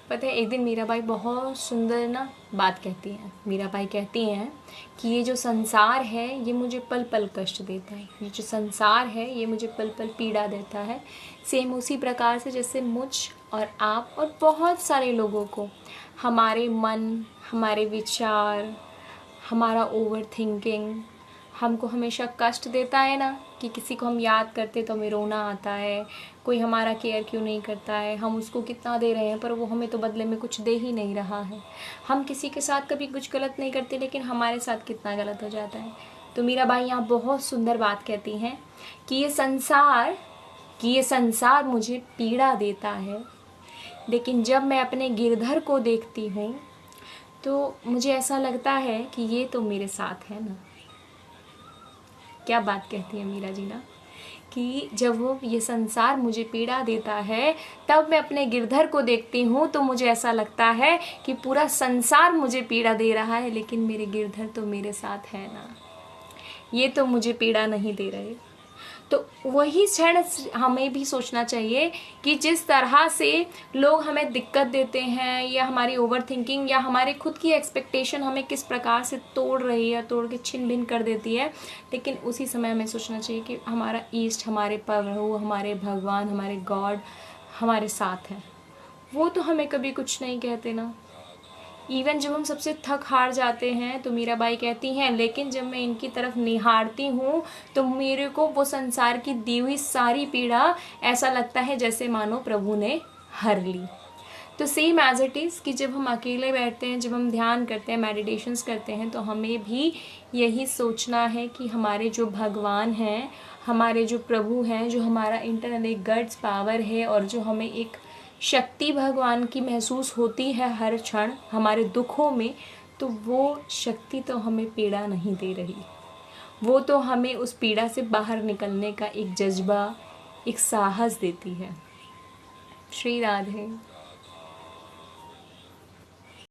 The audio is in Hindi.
पता है, एक दिन मीराबाई बहुत सुंदर ना बात कहती हैं। मीराबाई कहती हैं कि ये जो संसार है ये मुझे पल पल कष्ट देता है, ये जो संसार है ये मुझे पल पल पीड़ा देता है। सेम उसी प्रकार से जैसे मुझ और आप और बहुत सारे लोगों को हमारे मन, हमारे विचार, हमारा ओवर थिंकिंग हमको हमेशा कष्ट देता है ना, कि किसी को हम याद करते तो हमें रोना आता है, कोई हमारा केयर क्यों नहीं करता है, हम उसको कितना दे रहे हैं पर वो हमें तो बदले में कुछ दे ही नहीं रहा है। हम किसी के साथ कभी कुछ गलत नहीं करते लेकिन हमारे साथ कितना गलत हो जाता है। तो मीराबाई यहाँ बहुत सुंदर बात कहती हैं कि ये संसार मुझे पीड़ा देता है, लेकिन जब मैं अपने गिरधर को देखती हूँ तो मुझे ऐसा लगता है कि ये तो मेरे साथ है ना। क्या बात कहती है मीरा जी ना, कि जब वो ये संसार मुझे पीड़ा देता है तब मैं अपने गिरधर को देखती हूँ तो मुझे ऐसा लगता है कि पूरा संसार मुझे पीड़ा दे रहा है, लेकिन मेरे गिरधर तो मेरे साथ है ना, ये तो मुझे पीड़ा नहीं दे रहे। तो वही क्षण हमें भी सोचना चाहिए कि जिस तरह से लोग हमें दिक्कत देते हैं या हमारी ओवर थिंकिंग या हमारे खुद की एक्सपेक्टेशन हमें किस प्रकार से तोड़ रही है, तोड़ के छिन भिन कर देती है, लेकिन उसी समय हमें सोचना चाहिए कि हमारा ईष्ट, हमारे प्रभु, हमारे भगवान, हमारे गॉड हमारे साथ हैं। वो तो हमें कभी कुछ नहीं कहते ना। इवन जब हम सबसे थक हार जाते हैं तो मीराबाई कहती हैं, लेकिन जब मैं इनकी तरफ निहारती हूँ तो मेरे को वो संसार की दी हुई सारी पीड़ा ऐसा लगता है जैसे मानो प्रभु ने हर ली। तो सेम एज इट इज़ कि जब हम अकेले बैठते हैं, जब हम ध्यान करते हैं, मेडिटेशंस करते हैं, तो हमें भी यही सोचना है कि हमारे जो भगवान हैं, हमारे जो प्रभु हैं, जो हमारा इंटरनल एक गॉड्स पावर है और जो हमें एक शक्ति भगवान की महसूस होती है हर क्षण हमारे दुखों में, तो वो शक्ति तो हमें पीड़ा नहीं दे रही, वो तो हमें उस पीड़ा से बाहर निकलने का एक जज्बा, एक साहस देती है। श्री राधे।